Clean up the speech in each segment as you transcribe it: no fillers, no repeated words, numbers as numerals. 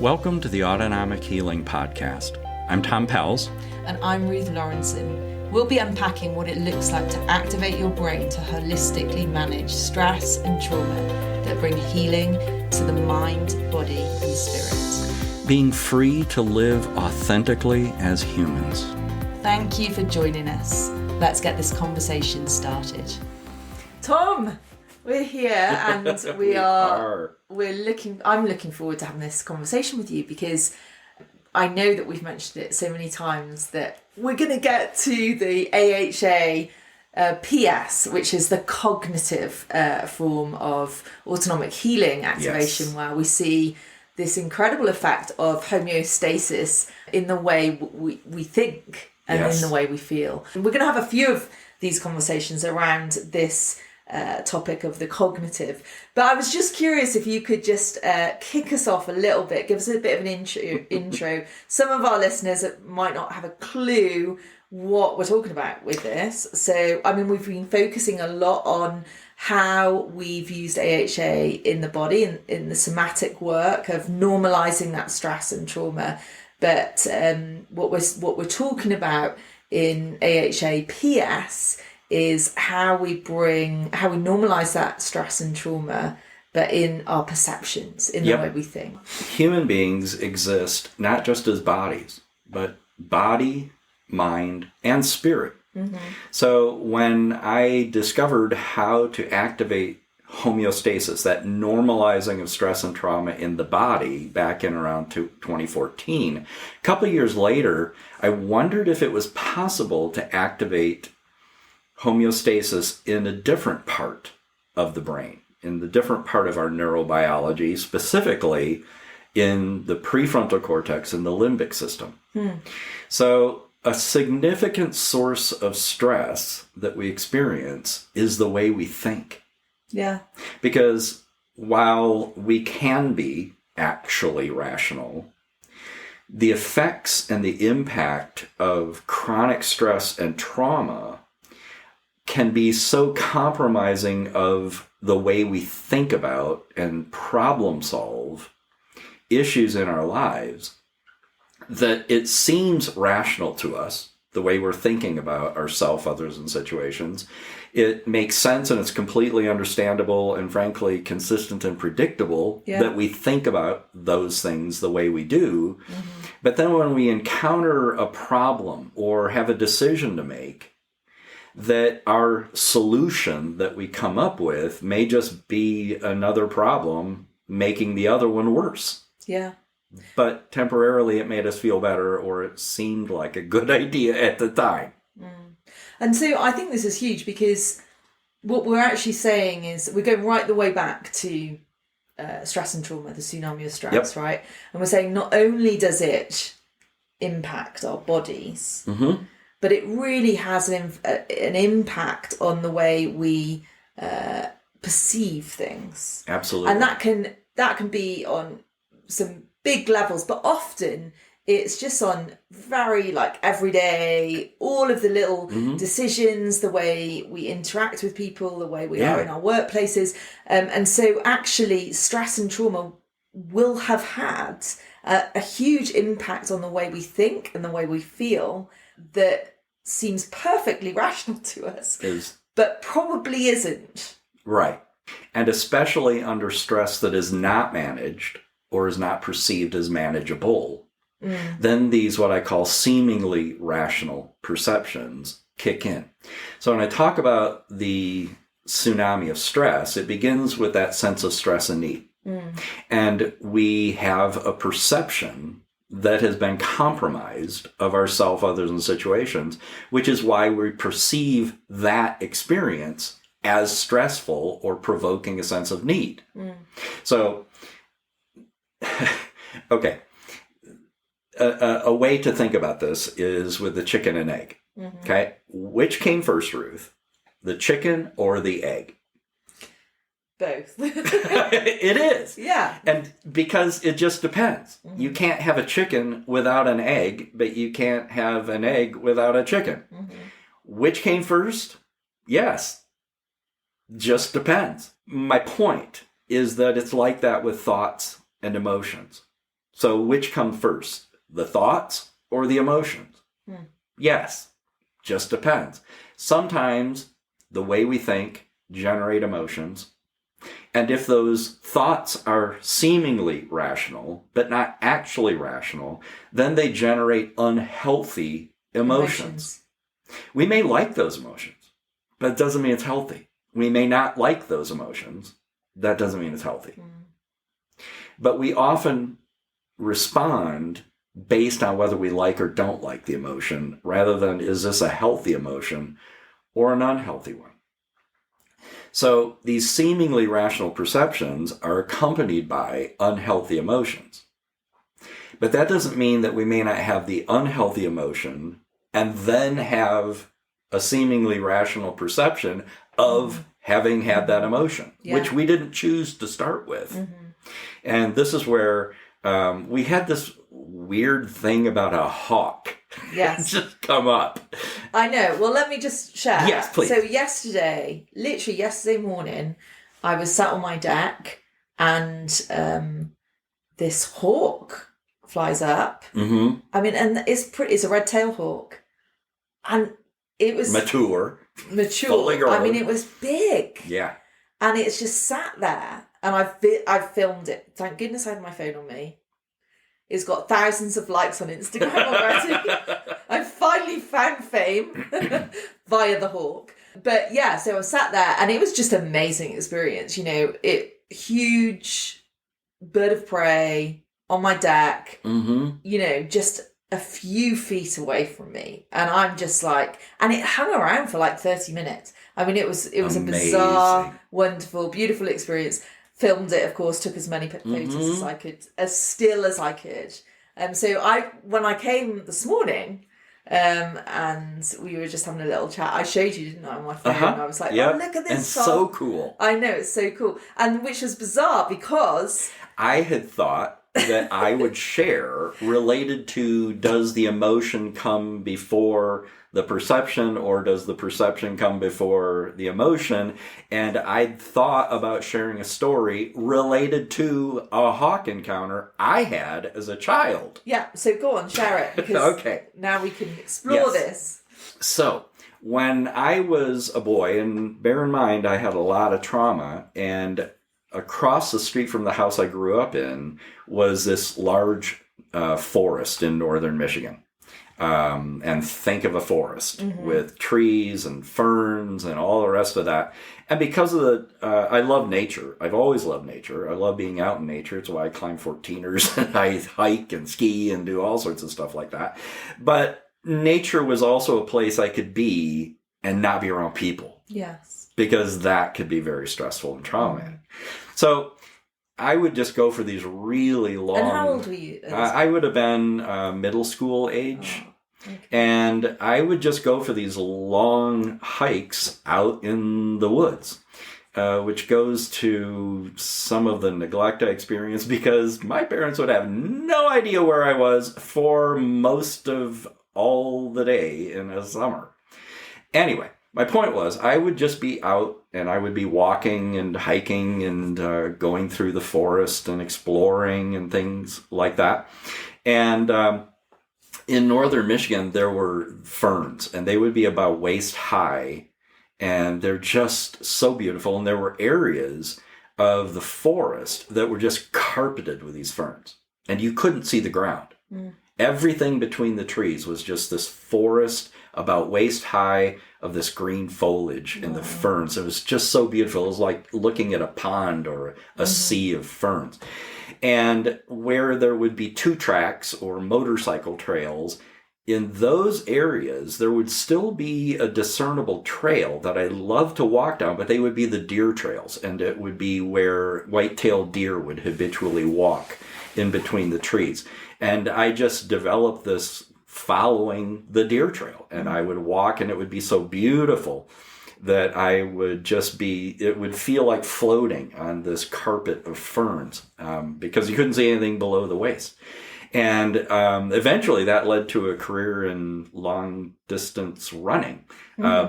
Welcome to the Autonomic Healing Podcast. I'm Tom Pells. And I'm Ruth Lawrenson. We'll be unpacking what it looks like to activate your brain to holistically manage stress and trauma that bring healing to the mind, body, and spirit. Being free to live authentically as humans. Thank you for joining us. Let's get this conversation started. Tom, we're here and I'm looking forward to having this conversation with you because I know that we've mentioned it so many times that we're going to get to the AHA PS, which is the cognitive form of autonomic healing activation, where we see this incredible effect of homeostasis in the way we think and in the way we feel. And we're going to have a few of these conversations around this topic of the cognitive. But I was just curious if you could just kick us off a little bit, give us a bit of an intro. Some of our listeners might not have a clue what we're talking about with this. So, I mean, we've been focusing a lot on how we've used AHA in the body and in the somatic work of normalizing that stress and trauma. But what we're talking about in AHA PS is how we normalize that stress and trauma, but in our perceptions, in the way we think. Human beings exist not just as bodies, but body, mind, and spirit. Mm-hmm. So when I discovered how to activate homeostasis, that normalizing of stress and trauma in the body back in around 2014, a couple of years later, I wondered if it was possible to activate homeostasis in a different part of the brain, in the different part of our neurobiology, specifically in the prefrontal cortex and the limbic system. So a significant source of stress that we experience is the way we think. Yeah. Because while we can be actually rational, the effects and the impact of chronic stress and trauma can be so compromising of the way we think about and problem solve issues in our lives that it seems rational to us, the way we're thinking about ourselves, others, and situations. It makes sense and it's completely understandable and frankly consistent and predictable that we think about those things the way we do. Mm-hmm. But then when we encounter a problem or have a decision to make, that our solution that we come up with may just be another problem making the other one worse. Yeah. But temporarily it made us feel better, or it seemed like a good idea at the time. And so I think this is huge because what we're actually saying is we're going right the way back to stress and trauma, the tsunami of stress, right? And we're saying not only does it impact our bodies, but it really has an impact on the way we perceive things. Absolutely. And that can be on some big levels, but often it's just on very everyday, all of the little decisions, the way we interact with people, the way we are in our workplaces. And so actually stress and trauma will have had a huge impact on the way we think and the way we feel that seems perfectly rational to us, but probably isn't. Right. And especially under stress that is not managed or is not perceived as manageable, then these what I call seemingly rational perceptions kick in. So when I talk about the tsunami of stress, it begins with that sense of stress and need. And we have a perception that has been compromised of ourself, others, and situations, which is why we perceive that experience as stressful or provoking a sense of need. So, okay. A way to think about this is with the chicken and egg. Okay. Which came first, Ruth? The chicken or the egg? Both. It is. Yeah. And because it just depends. You can't have a chicken without an egg, but you can't have an egg without a chicken. Which came first? Yes. Just depends. My point is that it's like that with thoughts and emotions. So which come first, the thoughts or the emotions? Yes, just depends. Sometimes the way we think generate emotions. And if those thoughts are seemingly rational, but not actually rational, then they generate unhealthy emotions. We may like those emotions, but it doesn't mean it's healthy. We may not like those emotions. That doesn't mean it's healthy. But we often respond based on whether we like or don't like the emotion, rather than is this a healthy emotion or an unhealthy one. So these seemingly rational perceptions are accompanied by unhealthy emotions. But that doesn't mean that we may not have the unhealthy emotion and then have a seemingly rational perception of having had that emotion, which we didn't choose to start with. And this is where we had this weird thing about a hawk just come up. I know. Well, let me just share. Yes, please. So literally yesterday morning, I was sat on my deck and this hawk flies up. I mean, and it's a red-tailed hawk. And it was... Mature. Fully grown. I mean, it was big. Yeah. And it's just sat there. And I've filmed it. Thank goodness I had my phone on me. It's got thousands of likes on Instagram already. I finally found fame via the hawk. But yeah, so I sat there and it was just an amazing experience. You know, huge bird of prey on my deck, you know, just a few feet away from me. And I'm just like, and it hung around for like 30 minutes. I mean, it was a bizarre, wonderful, beautiful experience. Filmed it, of course, took as many photos as I could, as still as I could. So when I came this morning, and we were just having a little chat, I showed you, didn't I, on my phone? I was like, oh, look at this. And so cool. I know, it's so cool. And which was bizarre because... I had thought that I would share related to, does the emotion come before the perception, or does the perception come before the emotion? And I'd thought about sharing a story related to a hawk encounter I had as a child. Yeah, so go on, share it, because now we can explore this. So, when I was a boy, and bear in mind I had a lot of trauma, and across the street from the house I grew up in was this large forest in northern Michigan. And think of a forest with trees and ferns and all the rest of that. And because of I love nature. I've always loved nature. I love being out in nature. It's why I climb 14ers and I hike and ski and do all sorts of stuff like that. But nature was also a place I could be and not be around people. Yes. Because that could be very stressful and traumatic. So I would just go for these really long... And how old were you? I would have been middle school age. Okay. And I would just go for these long hikes out in the woods, which goes to some of the neglect I experienced because my parents would have no idea where I was for most of all the day in the summer. Anyway, my point was I would just be out and I would be walking and hiking and going through the forest and exploring and things like that. And in northern Michigan, there were ferns, and they would be about waist high, and they're just so beautiful. And there were areas of the forest that were just carpeted with these ferns, and you couldn't see the ground. Everything between the trees was just this forest about waist high of this green foliage and the ferns. It was just so beautiful. It was like looking at a pond or a sea of ferns. And where there would be 2 tracks or motorcycle trails, in those areas, there would still be a discernible trail that I love to walk down, but they would be the deer trails. And it would be where white-tailed deer would habitually walk in between the trees. And I just developed this following the deer trail. And I would walk, and it would be so beautiful that I would just it would feel like floating on this carpet of ferns because you couldn't see anything below the waist. And eventually that led to a career in long distance running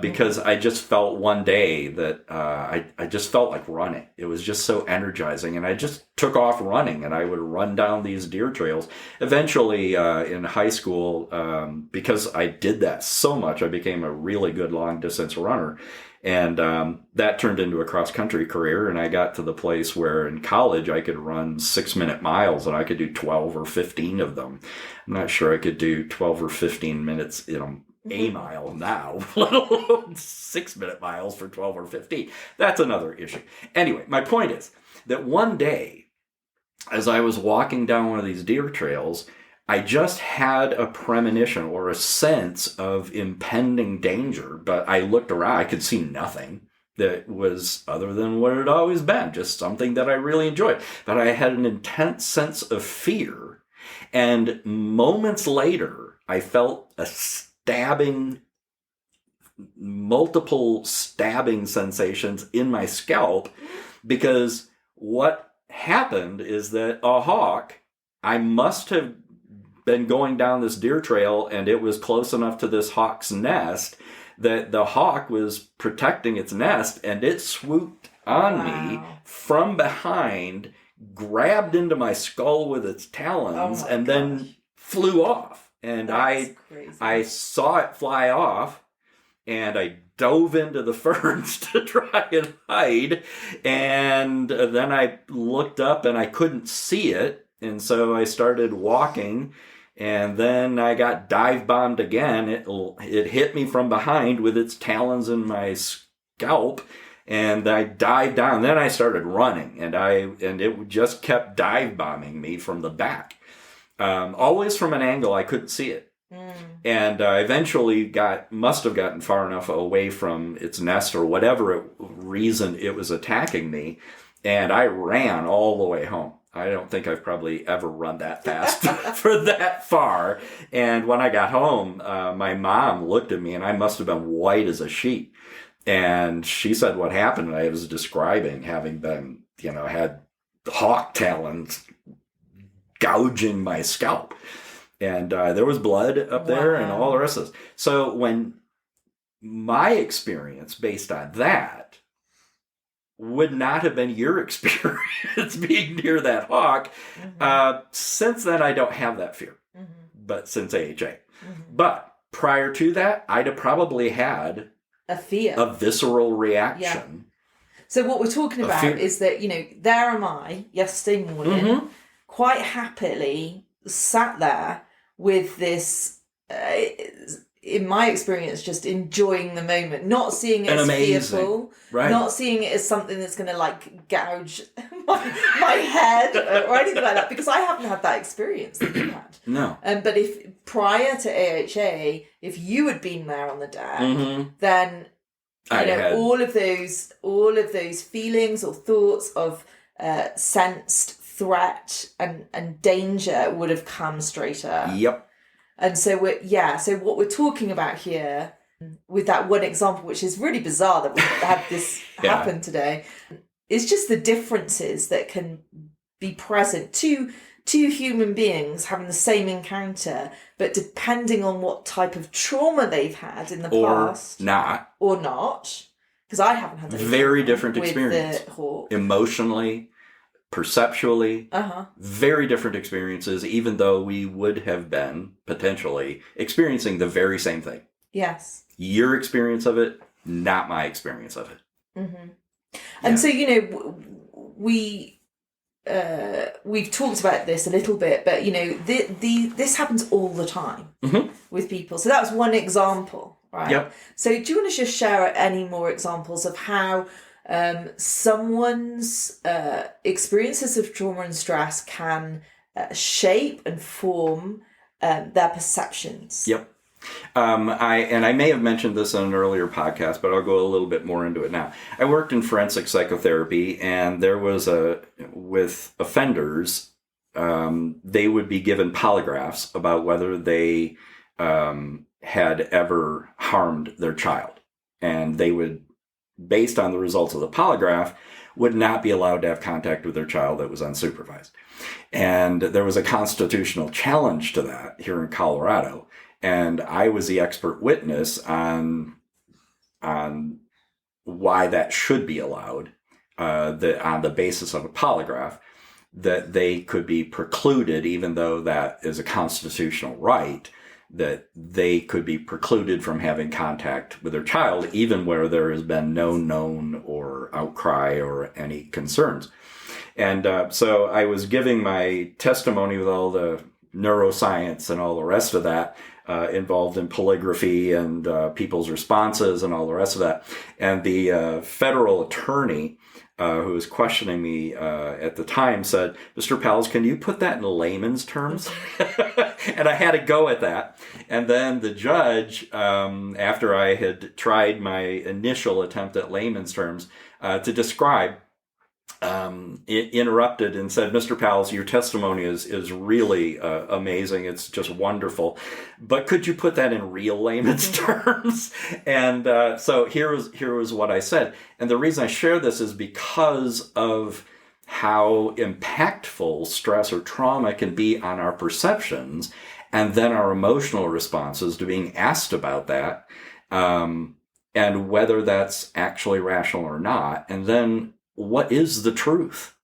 because I just felt one day that I just felt like running. It was just so energizing. And I just took off running, and I would run down these deer trails. Eventually in high school, because I did that so much, I became a really good long distance runner. And that turned into a cross-country career, and I got to the place where in college I could run 6-minute miles, and I could do 12 or 15 of them. I'm not sure I could do 12 or 15 minutes, a mile now, let alone 6-minute miles for 12 or 15. That's another issue. Anyway, my point is that one day, as I was walking down one of these deer trails, I just had a premonition or a sense of impending danger, but I looked around. I could see nothing that was other than what it had always been, just something that I really enjoyed. But I had an intense sense of fear. And moments later, I felt multiple stabbing sensations in my scalp, because what happened is that a hawk, I must have been going down this deer trail, and it was close enough to this hawk's nest that the hawk was protecting its nest, and it swooped on me from behind, grabbed into my skull with its talons, and then flew off. And I saw it fly off, and I dove into the ferns to try and hide, and then I looked up and I couldn't see it, and so I started walking. And then I got dive bombed again. It hit me from behind with its talons in my scalp, and I dived down. Then I started running, and it just kept dive bombing me from the back, always from an angle I couldn't see it. And eventually must have gotten far enough away from its nest or whatever reason it was attacking me, and I ran all the way home. I don't think I've probably ever run that fast for that far. And when I got home, my mom looked at me, and I must have been white as a sheet. And she said what happened. And I was describing having been, had hawk talons gouging my scalp. And there was blood up there and all the rest of this. So when my experience based on that would not have been your experience being near that hawk. Since then, I don't have that fear, but since AHA. But prior to that, I'd have probably had a fear, a visceral reaction. Yeah. So what we're talking about is that, there am I yesterday morning, quite happily sat there with this, in my experience, just enjoying the moment, not seeing it as fearful, not seeing it as something that's going to gouge my head or anything like that, because I haven't had that experience that you had. No. But if prior to AHA, if you had been there on the deck, then all of those feelings or thoughts of sensed threat and danger would have come straight up. Yep. And so what we're talking about here with that one example, which is really bizarre that we had this happen today, is just the differences that can be present. Two human beings having the same encounter, but depending on what type of trauma they've had in the past. Or not. Because I haven't had very different experience. The hawk. Emotionally, perceptually, very different experiences, even though we would have been potentially experiencing the very same thing. Yes. Your experience of it, not my experience of it. And so, we've talked about this a little bit, but this happens all the time with people. So that was one example, right? Yep. So do you want to just share any more examples of how someone's experiences of trauma and stress can shape and form their perceptions? Yep. I may have mentioned this in an earlier podcast, but I'll go a little bit more into it now. I worked in forensic psychotherapy, and there was with offenders, they would be given polygraphs about whether they had ever harmed their child. And they would, based on the results of the polygraph, would not be allowed to have contact with their child that was unsupervised. And there was a constitutional challenge to that here in Colorado. And I was the expert witness on why that should be allowed, on the basis of a polygraph, that they could be precluded, even though that is a constitutional right, that they could be precluded from having contact with their child, even where there has been no known or outcry or any concerns. And so I was giving my testimony with all the neuroscience and all the rest of that, involved in polygraphy and people's responses and all the rest of that. And the federal attorney who was questioning me at the time said, "Mr. Pals, can you put that in layman's terms?" And I had to go at that. And then the judge, after I had tried my initial attempt at layman's terms to describe, interrupted and said, "Mr. Pals, your testimony is really amazing. It's just wonderful. But could you put that in real layman's terms?" And so here was what I said. And the reason I share this is because of how impactful stress or trauma can be on our perceptions and then our emotional responses to being asked about that, and whether that's actually rational or not. And then what is the truth?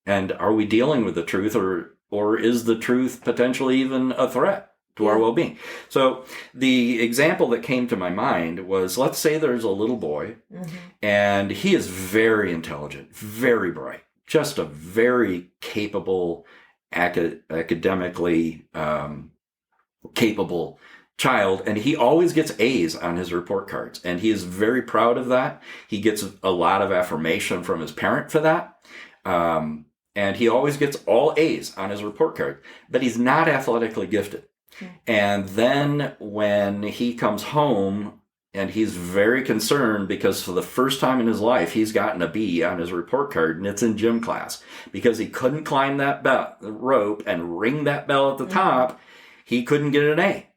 And are we dealing with the truth, or is the truth potentially even a threat to our well-being? So the example that came to my mind was, let's say there's a little boy, and he is very intelligent, very bright, just a very capable, academically capable child, and he always gets A's on his report cards, and he is very proud of that. He gets a lot of affirmation from his parent for that, and he always gets all A's on his report card, but he's not athletically gifted. And then when he comes home, and he's very concerned because for the first time in his life, he's gotten a B on his report card, and it's in gym class, because he couldn't climb that rope and ring that bell at the top. He couldn't get an A.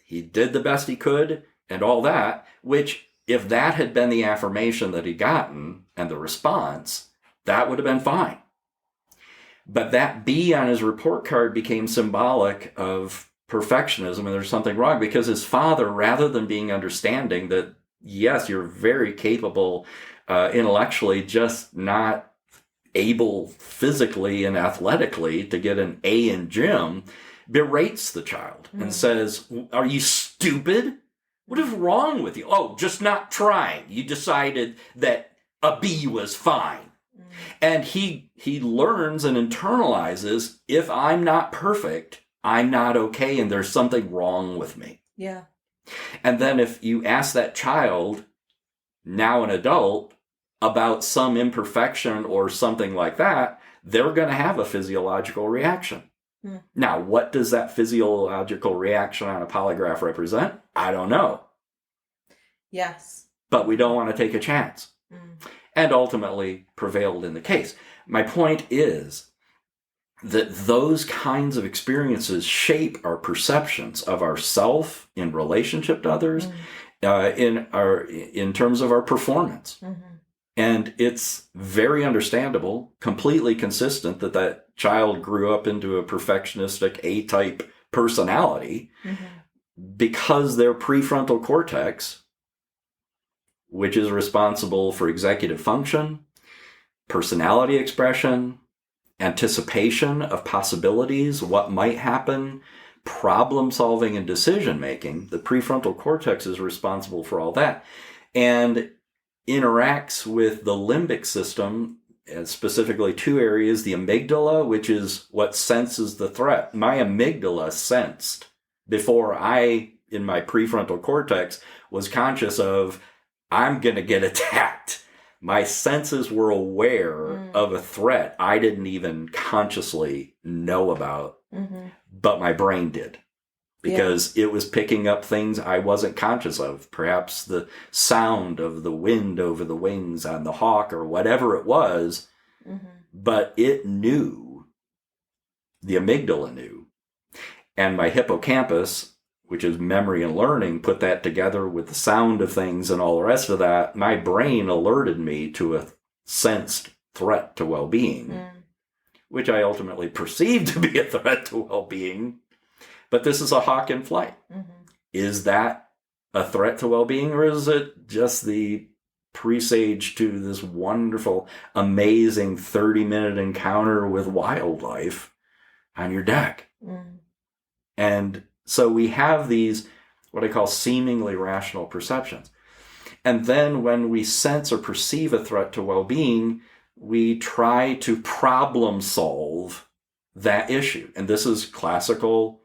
He did the best he could and all that, which if that had been the affirmation that he'd gotten and the response, that would have been fine. But that B on his report card became symbolic of perfectionism, and there's something wrong, because his father, rather than being understanding that, yes, you're very capable intellectually, just not able physically and athletically to get an A in gym, berates the child and says, "Are you stupid? What is wrong with you? Oh, just not trying. You decided that a B was fine." And he learns and internalizes, if I'm not perfect, I'm not okay, and there's something wrong with me. Yeah. And then if you ask that child, now an adult, about some imperfection or something like that, they're going to have a physiological reaction. Now, what does that physiological reaction on a polygraph represent? I don't know. Yes. But we don't want to take a chance. And ultimately prevailed in the case. My point is that those kinds of experiences shape our perceptions of ourself in relationship to others, in terms of our performance. And it's very understandable, completely consistent, that child grew up into a perfectionistic A-type personality, because their prefrontal cortex, which is responsible for executive function, personality expression, anticipation of possibilities, what might happen, problem solving and decision making, the prefrontal cortex is responsible for all that, and interacts with the limbic system, and specifically two areas: the amygdala, which is what senses the threat. My amygdala sensed before I, in my prefrontal cortex, was conscious of, I'm going to get attacked. My senses were aware of a threat I didn't even consciously know about, but my brain did. Because it was picking up things I wasn't conscious of. Perhaps the sound of the wind over the wings on the hawk or whatever it was. But it knew. The amygdala knew. And my hippocampus, which is memory and learning, put that together with the sound of things and all the rest of that. My brain alerted me to a sensed threat to well-being, which I ultimately perceive to be a threat to well-being. But this is a hawk in flight. Is that a threat to well-being, or is it just the presage to this wonderful, amazing 30-minute encounter with wildlife on your deck? And so we have these, what I call seemingly rational perceptions. And then when we sense or perceive a threat to well-being, we try to problem solve that issue. And this is classical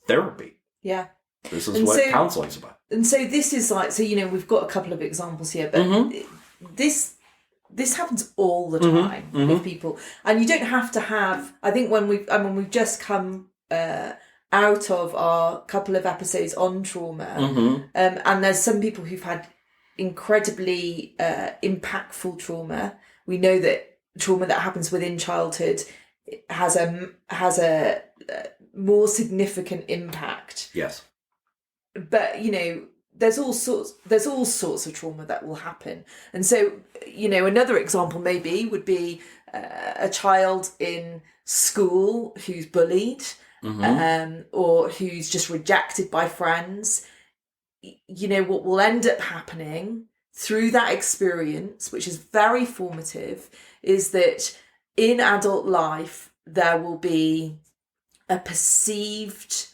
therapy. Yeah. This is what counseling's about. And so this is like, so, we've got a couple of examples here, but this happens all the time with people. And you don't have to have, I think we've just come out of our couple of episodes on trauma, and there's some people who've had incredibly impactful trauma. We know that trauma that happens within childhood has a more significant impact. Yes. But there's all sorts of trauma that will happen. And so another example maybe would be a child in school who's bullied, or who's just rejected by friends. What will end up happening through that experience, which is very formative, is that in adult life there will be a perceived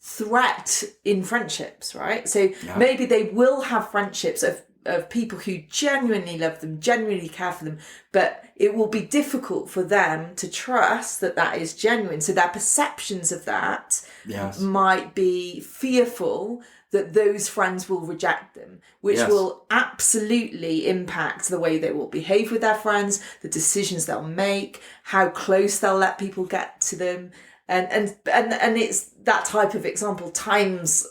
threat in friendships, right? So maybe they will have friendships of people who genuinely love them, genuinely care for them, but it will be difficult for them to trust that is genuine. So their perceptions of that might be fearful that those friends will reject them, which will absolutely impact the way they will behave with their friends, the decisions they'll make, how close they'll let people get to them. And it's that type of example times,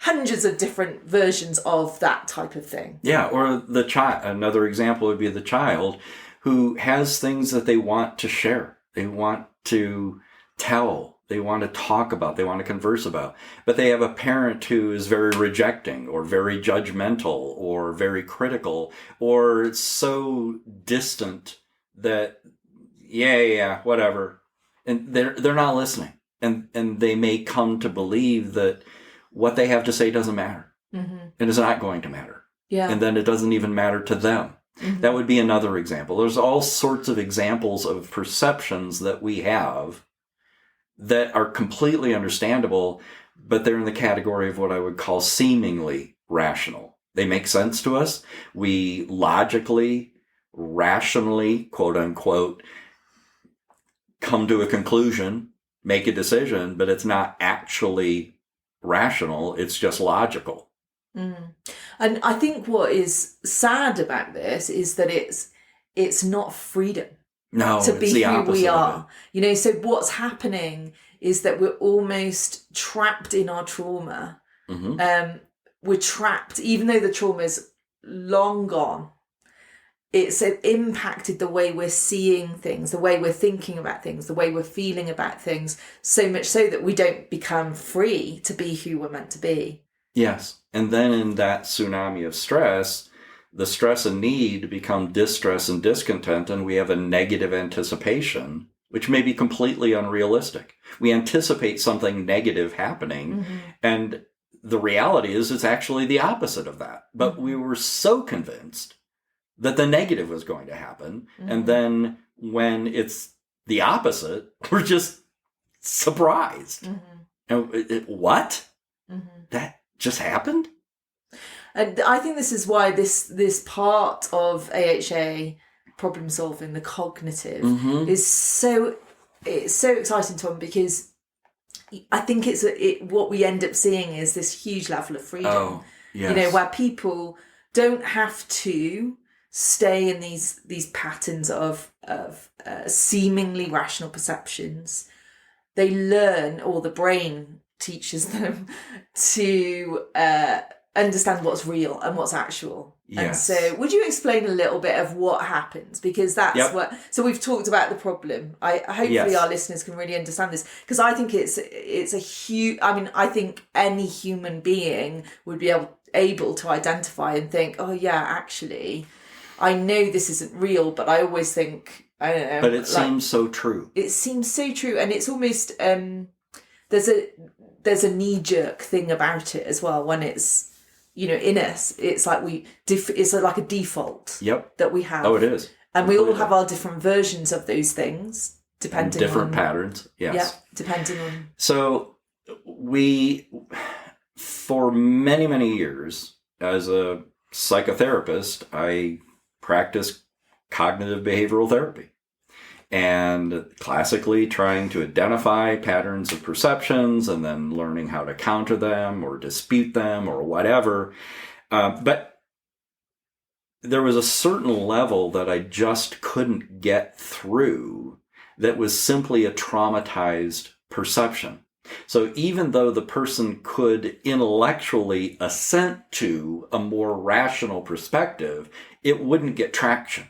hundreds of different versions of that type of thing. Yeah, or the child. Another example would be the child who has things that they want to share. They want to tell. They want to talk about. They want to converse about. But they have a parent who is very rejecting or very judgmental or very critical or so distant that, whatever. And they're not listening. And they may come to believe that what they have to say doesn't matter. And it's not going to matter. Yeah. And then it doesn't even matter to them. That would be another example. There's all sorts of examples of perceptions that we have that are completely understandable, but they're in the category of what I would call seemingly rational. They make sense to us. We logically, rationally, quote unquote, come to a conclusion, make a decision, but it's not actually rational. It's just logical. And I think what is sad about this is that it's not freedom. No, to be who we are. So what's happening is that we're almost trapped in our trauma. We're trapped, even though the trauma is long gone. It's impacted the way we're seeing things, the way we're thinking about things, the way we're feeling about things, so much so that we don't become free to be who we're meant to be. Yes. And then in that tsunami of stress, the stress and need become distress and discontent, and we have a negative anticipation, which may be completely unrealistic. We anticipate something negative happening, and the reality is it's actually the opposite of that. But we were so convinced that the negative was going to happen, and then when it's the opposite, we're just surprised. And what? That just happened? And I think this is why this part of AHA problem solving, the cognitive, is so exciting, Tom, because I think what we end up seeing is this huge level of freedom. Oh, yes. Where people don't have to stay in these patterns of seemingly rational perceptions. They learn, or the brain teaches them to understand what's real and what's actual. Yes. And so would you explain a little bit of what happens? Because that's so we've talked about the problem. Hopefully our listeners can really understand this, because I think it's a huge, I think any human being would be able to identify and think, oh yeah, actually, I know this isn't real, but I always think, I don't know. But it seems so true. It seems so true. And it's almost, there's a knee-jerk thing about it as well when it's, in us. It's like it's like a default that we have. Oh, it is. And we all have our different versions of those things, depending on... Different patterns, yes. Yeah, depending on... So for many, many years, as a psychotherapist, I practiced cognitive behavioral therapy. And classically trying to identify patterns of perceptions and then learning how to counter them or dispute them or whatever. But there was a certain level that I just couldn't get through that was simply a traumatized perception. So even though the person could intellectually assent to a more rational perspective, it wouldn't get traction.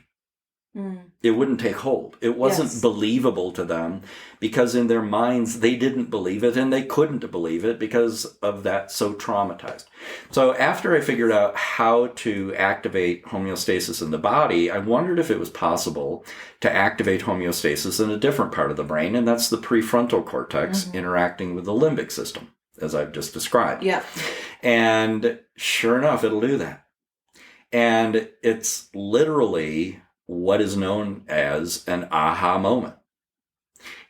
It wouldn't take hold. It wasn't believable to them because in their minds they didn't believe it and they couldn't believe it because of that so traumatized. So after I figured out how to activate homeostasis in the body, I wondered if it was possible to activate homeostasis in a different part of the brain, and that's the prefrontal cortex interacting with the limbic system, as I've just described. Yeah. And sure enough, it'll do that. And it's literally what is known as an aha moment.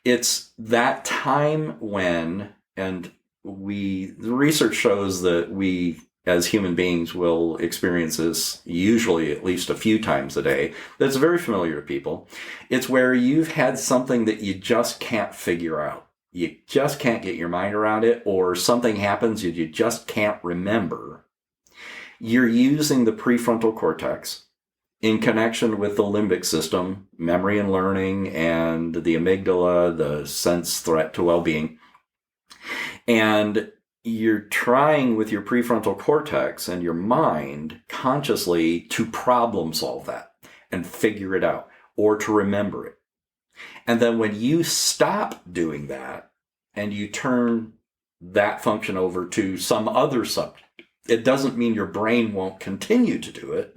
It's that time when, and the research shows that we as human beings will experience this usually at least a few times a day. That's very familiar to people. It's where you've had something that you just can't figure out. You just can't get your mind around it, or something happens that you just can't remember. You're using the prefrontal cortex in connection with the limbic system, memory and learning, and the amygdala, the sense threat to well-being. And you're trying with your prefrontal cortex and your mind consciously to problem solve that and figure it out or to remember it. And then when you stop doing that and you turn that function over to some other subject, it doesn't mean your brain won't continue to do it.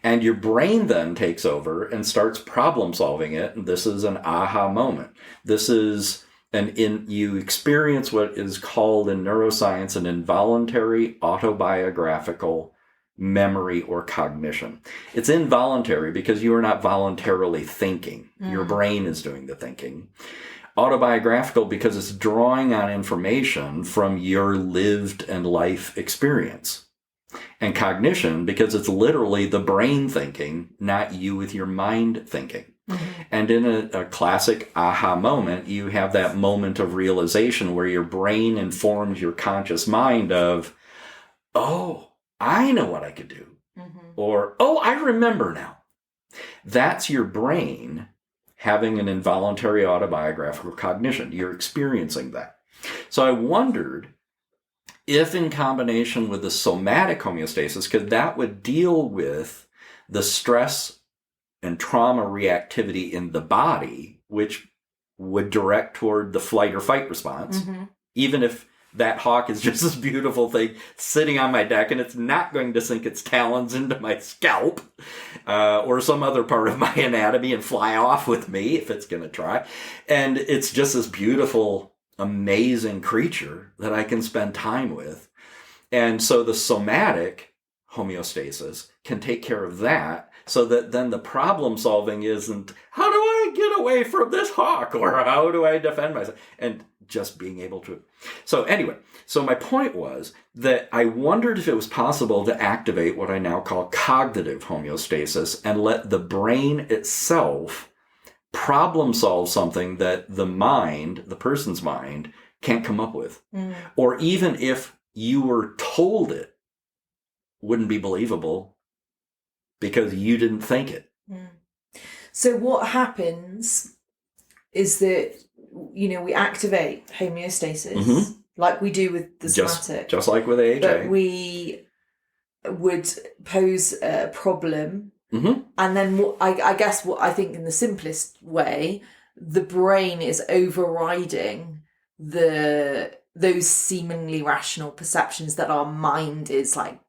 And your brain then takes over and starts problem solving it. And this is an aha moment. This is you experience what is called in neuroscience an involuntary autobiographical memory or cognition. It's involuntary because you are not voluntarily thinking. Your brain is doing the thinking. Autobiographical because it's drawing on information from your lived and life experience. And cognition because it's literally the brain thinking, not you with your mind thinking. And in a classic aha moment, you have that moment of realization where your brain informs your conscious mind of, oh, I know what I could do. Or, oh, I remember now. That's your brain having an involuntary autobiographical cognition. You're experiencing that. So I wondered if in combination with the somatic homeostasis, because that would deal with the stress and trauma reactivity in the body, which would direct toward the flight or fight response, even if that hawk is just this beautiful thing sitting on my deck and it's not going to sink its talons into my scalp or some other part of my anatomy and fly off with me if it's going to try. And it's just this beautiful, amazing creature that I can spend time with. And so the somatic homeostasis can take care of that so that then the problem solving isn't, how do I get away from this hawk or how do I defend myself? And just being able to. So anyway, so my point was that I wondered if it was possible to activate what I now call cognitive homeostasis and let the brain itself problem solve something that the mind, the person's mind, can't come up with. Or even if you were told it, wouldn't be believable because you didn't think it. So what happens is that, we activate homeostasis like we do with the somatic. Just like with AHA. But we would pose a problem. And then I guess what I think in the simplest way, the brain is overriding the those seemingly rational perceptions that our mind is like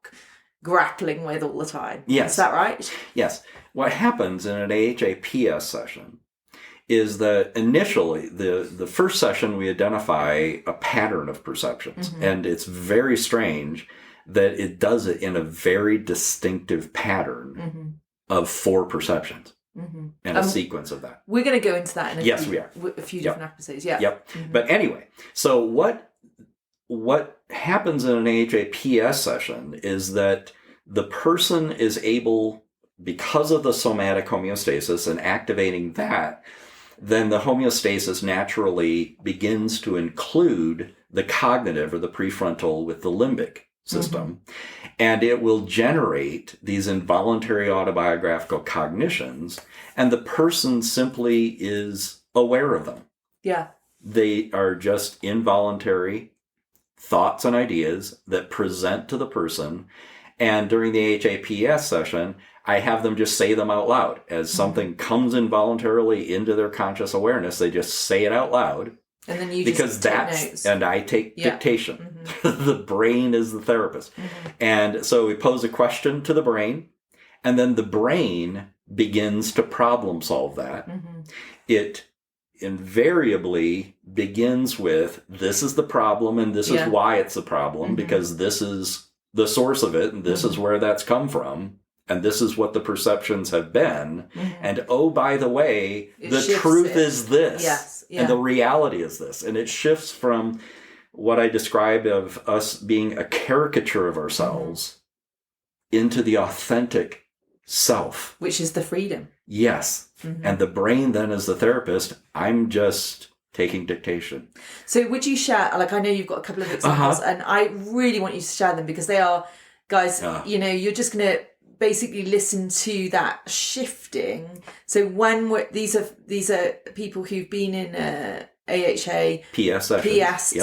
grappling with all the time. Yes. Is that right? Yes. What happens in an AHA-PS session is that initially, the first session, we identify a pattern of perceptions. Mm-hmm. And it's very strange that it does it in a very distinctive pattern mm-hmm. of 4 perceptions mm-hmm. and a sequence of that. We're going to go into that in a few different episodes. Yeah. Yep. Mm-hmm. But anyway, so what happens in an AHA-PS session is that the person is able, because of the somatic homeostasis and activating that, then the homeostasis naturally begins to include the cognitive or the prefrontal with the limbic system. Mm-hmm. And it will generate these involuntary autobiographical cognitions, and the person simply is aware of them. Yeah. They are just involuntary thoughts and ideas that present to the person. And during the HAPS session, I have them just say them out loud. As something comes involuntarily into their conscious awareness, they just say it out loud. And then you because just take notes. And I take dictation. Mm-hmm. The brain is the therapist. Mm-hmm. And so we pose a question to the brain, and then the brain begins to problem solve that. Mm-hmm. It invariably begins with, this is the problem, and this is why it's a problem, mm-hmm. because this is the source of it, and this mm-hmm. is where that's come from. And this is what the perceptions have been. Mm-hmm. And oh, by the way, the truth is this. Yes. Yeah. And the reality is this. And it shifts from what I describe of us being a caricature of ourselves mm-hmm. into the authentic self. Which is the freedom. Yes. Mm-hmm. And the brain then is the therapist. I'm just taking dictation. So would you share, like, I know you've got a couple of examples, and I really want you to share them, because they are, guys, you're just going to basically listen to that shifting. So when these are people who've been in a AHA PS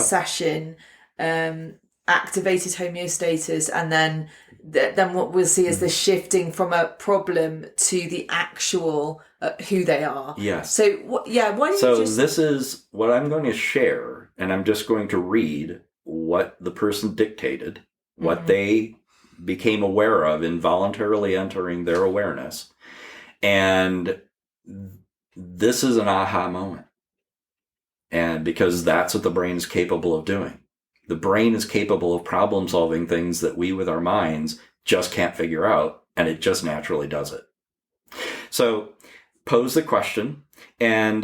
session, activated homeostasis, and then what we'll see is the shifting from a problem to the actual who they are. Yes. So why don't so you just... this is what I'm going to share, and I'm just going to read what the person dictated, what mm-hmm. they became aware of, involuntarily entering their awareness. And this is an aha moment. And because that's what the brain is capable of doing. The brain is capable of problem solving things that we with our minds just can't figure out, and it just naturally does it. So pose the question, and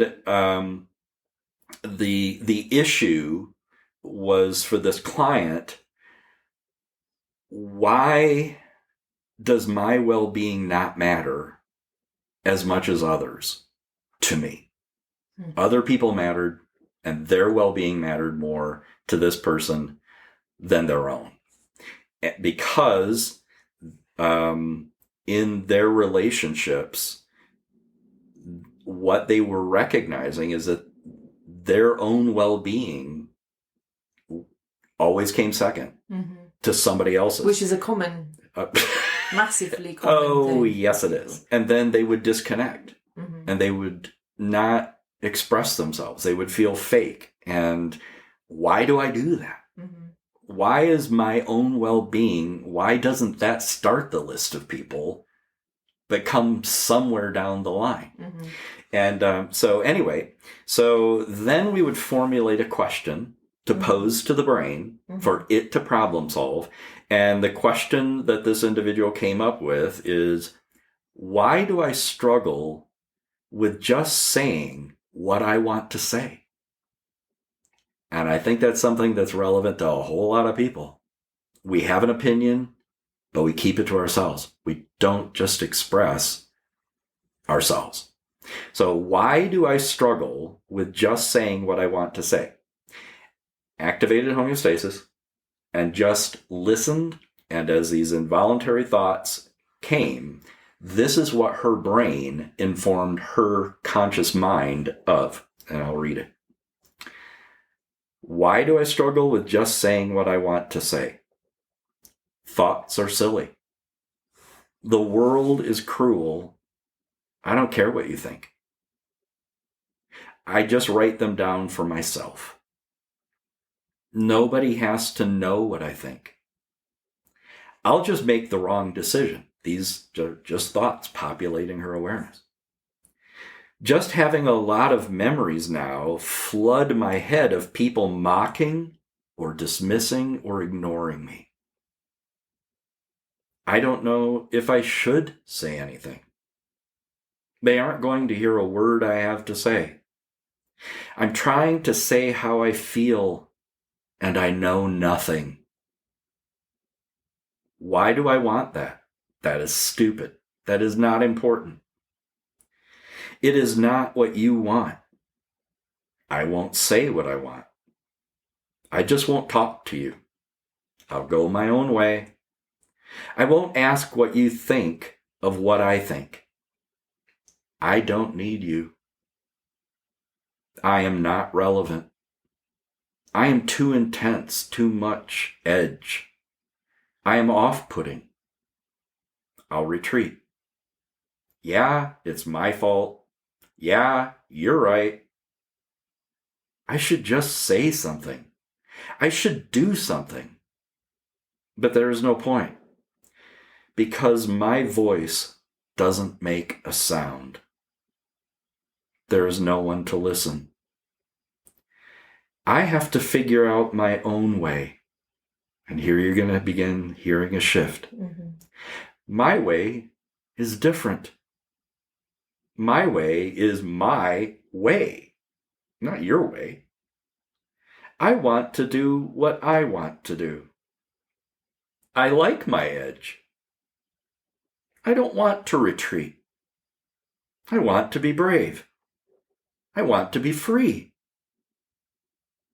the issue was for this client, why does my well-being not matter as much as others to me? Mm-hmm. Other people mattered, and their well-being mattered more to this person than their own. Because in their relationships, what they were recognizing is that their own well-being always came second. Mm-hmm. To somebody else's. Which is a common, massively common thing. Yes it is. And then they would disconnect. Mm-hmm. And they would not express themselves. They would feel fake. And why do I do that? Mm-hmm. Why is my own well-being, why doesn't that start the list of people but come somewhere down the line? Mm-hmm. And so then we would formulate a question to pose to the brain mm-hmm. for it to problem solve. And the question that this individual came up with is, why do I struggle with just saying what I want to say? And I think that's something that's relevant to a whole lot of people. We have an opinion, but we keep it to ourselves. We don't just express ourselves. So why do I struggle with just saying what I want to say? Activated homeostasis, and just listened, and as these involuntary thoughts came, this is what her brain informed her conscious mind of. And I'll read it. Why do I struggle with just saying what I want to say? Thoughts are silly. The world is cruel. I don't care what you think. I just write them down for myself. Nobody has to know what I think. I'll just make the wrong decision. These are just thoughts populating her awareness. Just having a lot of memories now flood my head of people mocking or dismissing or ignoring me. I don't know if I should say anything. They aren't going to hear a word I have to say. I'm trying to say how I feel, and I know nothing. Why do I want that? That is stupid. That is not important. It is not what you want. I won't say what I want. I just won't talk to you. I'll go my own way. I won't ask what you think of what I think. I don't need you. I am not relevant. I am too intense, too much edge. I am off-putting. I'll retreat. Yeah, it's my fault. Yeah, you're right. I should just say something. I should do something. But there is no point, because my voice doesn't make a sound. There is no one to listen. I have to figure out my own way. And here you're going to begin hearing a shift. Mm-hmm. My way is different. My way is my way, not your way. I want to do what I want to do. I like my edge. I don't want to retreat. I want to be brave. I want to be free.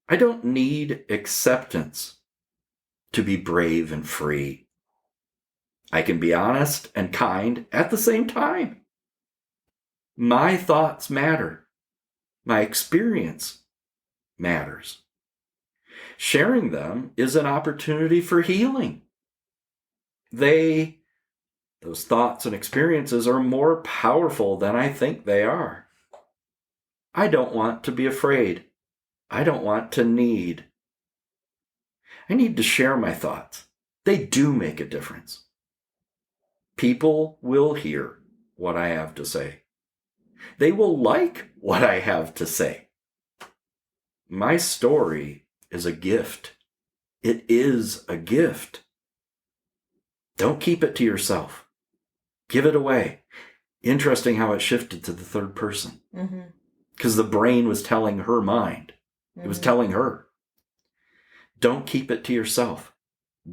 I don't need acceptance to be brave and free. I can be honest and kind at the same time. My thoughts matter. My experience matters. Sharing them is an opportunity for healing. Those thoughts and experiences are more powerful than I think they are. I don't want to be afraid. I don't want to need. I need to share my thoughts. They do make a difference. People will hear what I have to say. They will like what I have to say. My story is a gift. It is a gift. Don't keep it to yourself. Give it away. Interesting how it shifted to the third person. Because the brain was telling her mind. It was telling her. Don't keep it to yourself.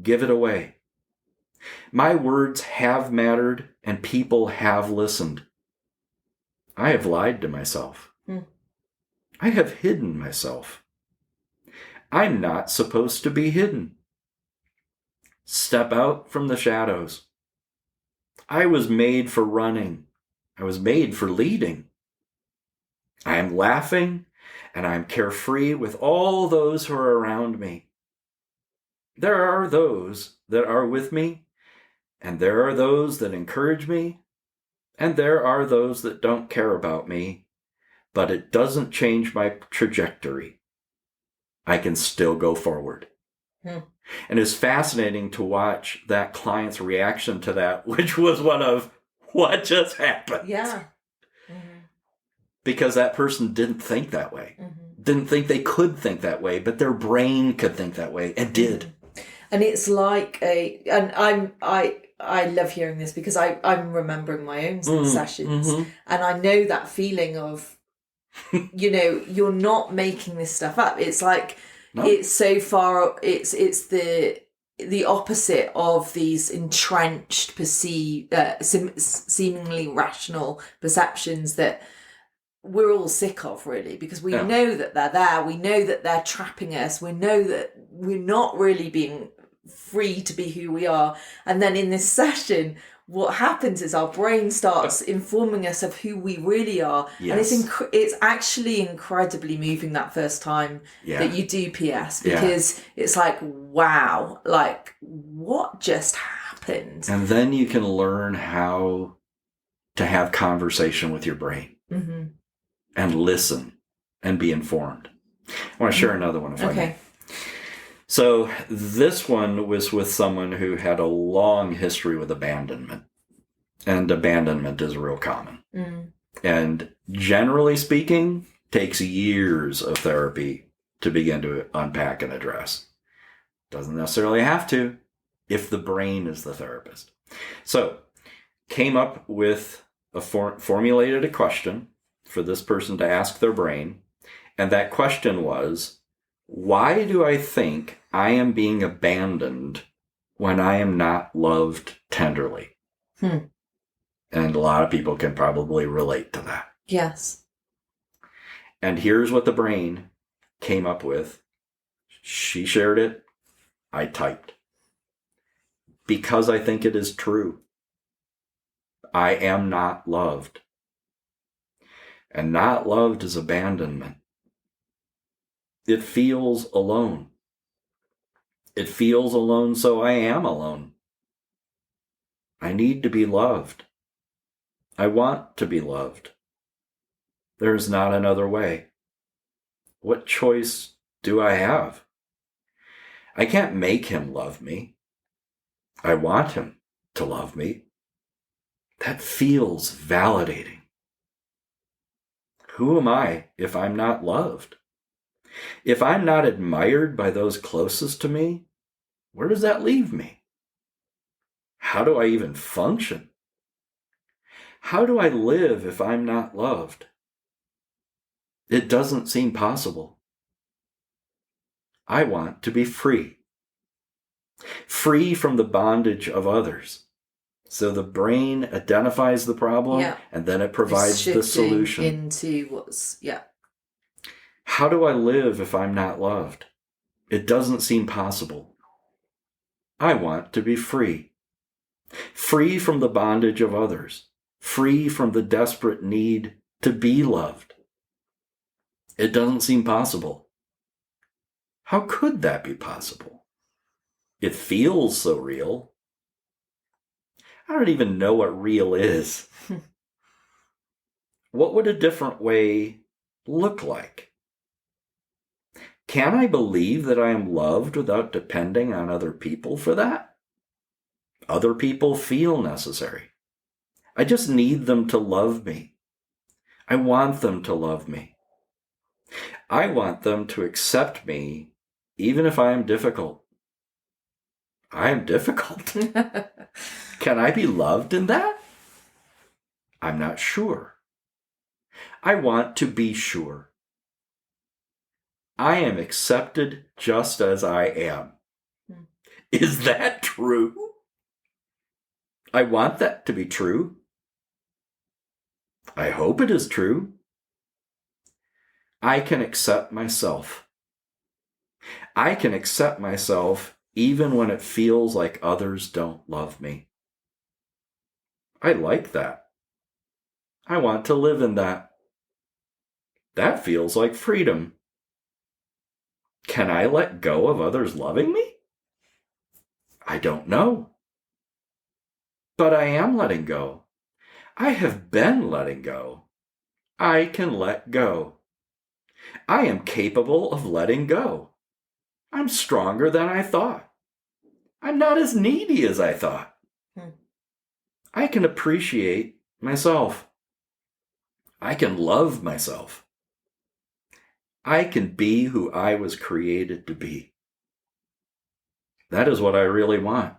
Give it away. My words have mattered and people have listened. I have lied to myself. I have hidden myself. I'm not supposed to be hidden. Step out from the shadows. I was made for running. I was made for leading. I am laughing and I am carefree with all those who are around me. There are those that are with me, and there are those that encourage me, and there are those that don't care about me, but it doesn't change my trajectory. I can still go forward. And it's fascinating to watch that client's reaction to that, which was one of, what just happened? Yeah. Because that person didn't think that way. Didn't think they could think that way, but their brain could think that way and did. And it's like I love hearing this because I'm remembering my own sessions, and I know that feeling of, you're not making this stuff up. It's like, it's so far, it's the opposite of these entrenched, seemingly rational perceptions that we're all sick of, really, because we know that they're there. We know that they're trapping us. We know that we're not really being free to be who we are. And then in this session, what happens is our brain starts informing us of who we really are. Yes. And it's actually incredibly moving that first time that you do PS, because it's like, wow, like, what just happened? And then you can learn how to have conversation with your brain and listen and be informed. I want to share another one if I may. So this one was with someone who had a long history with abandonment. And abandonment is real common. Mm. And generally speaking, takes years of therapy to begin to unpack and address. Doesn't necessarily have to if the brain is the therapist. So came up with formulated a question for this person to ask their brain. And that question was, why do I think I am being abandoned when I am not loved tenderly? And a lot of people can probably relate to that. Yes. And here's what the brain came up with. She shared it. I typed. Because I think it is true. I am not loved. And not loved is abandonment. It feels alone. It feels alone, so I am alone. I need to be loved. I want to be loved. There's not another way. What choice do I have? I can't make him love me. I want him to love me. That feels validating. Who am I if I'm not loved? If I'm not admired by those closest to me, where does that leave me? How do I even function? How do I live if I'm not loved? It doesn't seem possible. I want to be free. Free from the bondage of others. So the brain identifies the problem and then it provides the solution. Into How do I live if I'm not loved? It doesn't seem possible. I want to be free. Free from the bondage of others. Free from the desperate need to be loved. It doesn't seem possible. How could that be possible? It feels so real. I don't even know what real is. What would a different way look like? Can I believe that I am loved without depending on other people for that? Other people feel necessary. I just need them to love me. I want them to love me. I want them to accept me even if I am difficult. I am difficult. Can I be loved in that? I'm not sure. I want to be sure. I am accepted just as I am. Is that true? I want that to be true. I hope it is true. I can accept myself. I can accept myself even when it feels like others don't love me. I like that. I want to live in that. That feels like freedom. Can I let go of others loving me? I don't know. But I am letting go. I have been letting go. I can let go. I am capable of letting go. I'm stronger than I thought. I'm not as needy as I thought. I can appreciate myself. I can love myself. I can be who I was created to be. That is what I really want.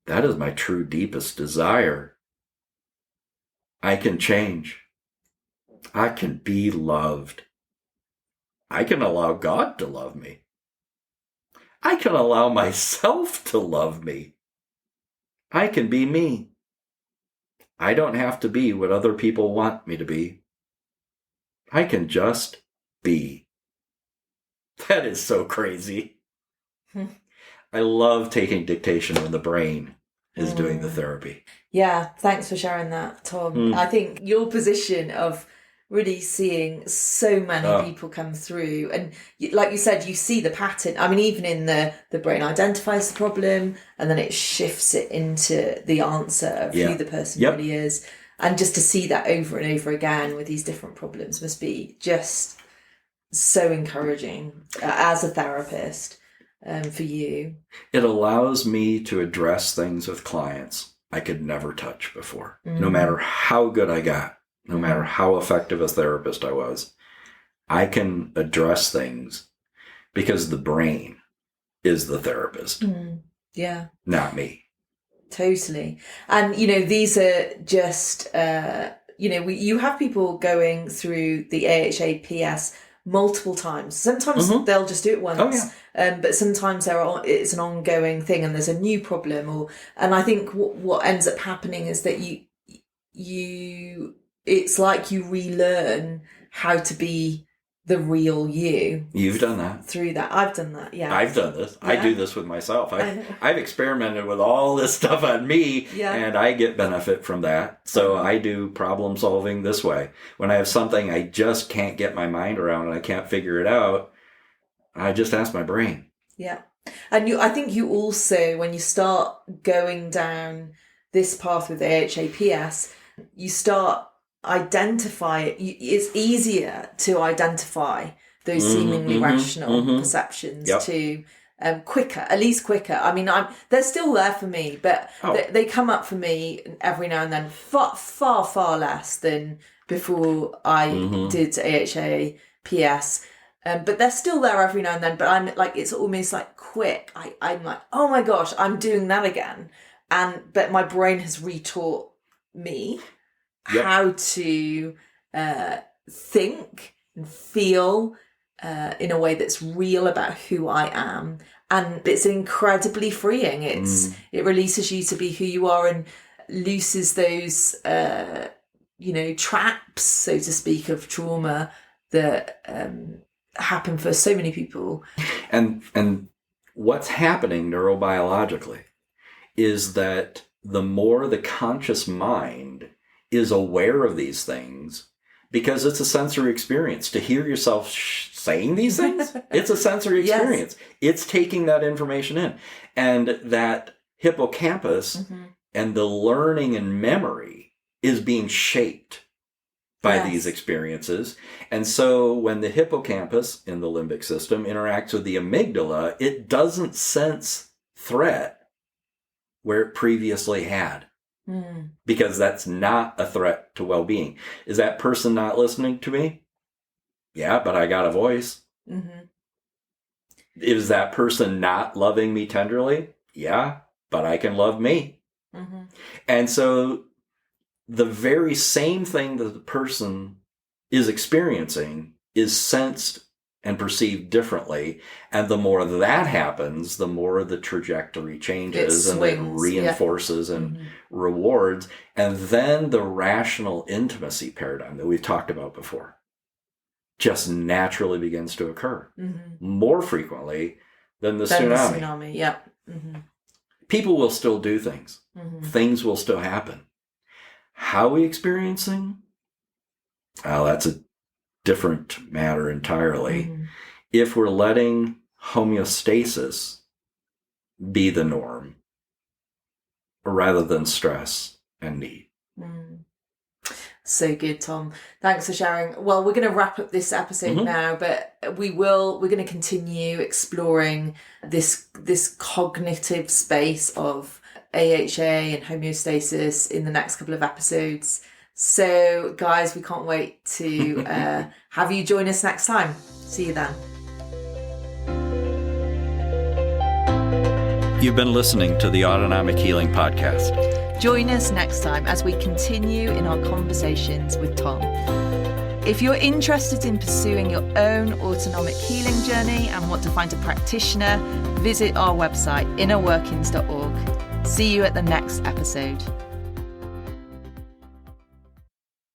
That is my true deepest desire. I can change. I can be loved. I can allow God to love me. I can allow myself to love me. I can be me. I don't have to be what other people want me to be. I can just be. That is so crazy. I love taking dictation when the brain is doing the therapy. Yeah, thanks for sharing that, Tom. I think your position of really seeing so many people come through, and like you said, you see the pattern. I mean, even in the brain identifies the problem and then it shifts it into the answer of who the person really is. And just to see that over and over again with these different problems must be just so encouraging as a therapist. for you? It allows me to address things with clients I could never touch before. No matter how good I got, no matter how effective a therapist I was, I can address things because the brain is the therapist. Yeah. Not me. Totally. And, these are just, you have people going through the AHA PS multiple times. Sometimes they'll just do it once, but sometimes it's an ongoing thing and there's a new problem. And I think what ends up happening is that it's like you relearn how to be the real you. You've done that. Through that. I've done that, yeah. I've done this. Yeah. I do this with myself. I I've experimented with all this stuff on me, and I get benefit from that. So I do problem solving this way. When I have something I just can't get my mind around and I can't figure it out, I just ask my brain. Yeah. And I think you also, when you start going down this path with AHAPS, you start it's easier to identify those seemingly rational perceptions to at least quicker. I mean, they're still there for me, but they come up for me every now and then, far, far, far less than before I did AHA-PS. But they're still there every now and then, but I'm like, it's almost like quick. I'm like, oh my gosh, I'm doing that again. But my brain has retaught me how to think and feel in a way that's real about who I am. And it's incredibly freeing. It releases you to be who you are and looses those, traps, so to speak, of trauma that happen for so many people. And what's happening neurobiologically is that the more the conscious mind is aware of these things, because it's a sensory experience. To hear yourself saying these things, it's a sensory experience. Yes. It's taking that information in. And that hippocampus and the learning and memory is being shaped by these experiences. And so when the hippocampus in the limbic system interacts with the amygdala, it doesn't sense threat where it previously had. Because that's not a threat to well-being. Is that person not listening to me? Yeah, but I got a voice. Is that person not loving me tenderly? Yeah, but I can love me. And so the very same thing that the person is experiencing is sensed and perceived differently. And the more that happens, the more the trajectory changes and it reinforces and rewards. And then the rational intimacy paradigm that we've talked about before just naturally begins to occur more frequently than the tsunami. People will still do things. Things will still happen. How are we experiencing? Oh, that's a different matter entirely. If we're letting homeostasis be the norm rather than stress and need. So good, Tom. Thanks for sharing. Well, we're going to wrap up this episode now, but we're going to continue exploring this cognitive space of AHA and homeostasis in the next couple of episodes. So, guys, we can't wait to have you join us next time. See you then. You've been listening to the Autonomic Healing Podcast. Join us next time as we continue in our conversations with Tom. If you're interested in pursuing your own autonomic healing journey and want to find a practitioner, visit our website, innerworkings.org. See you at the next episode.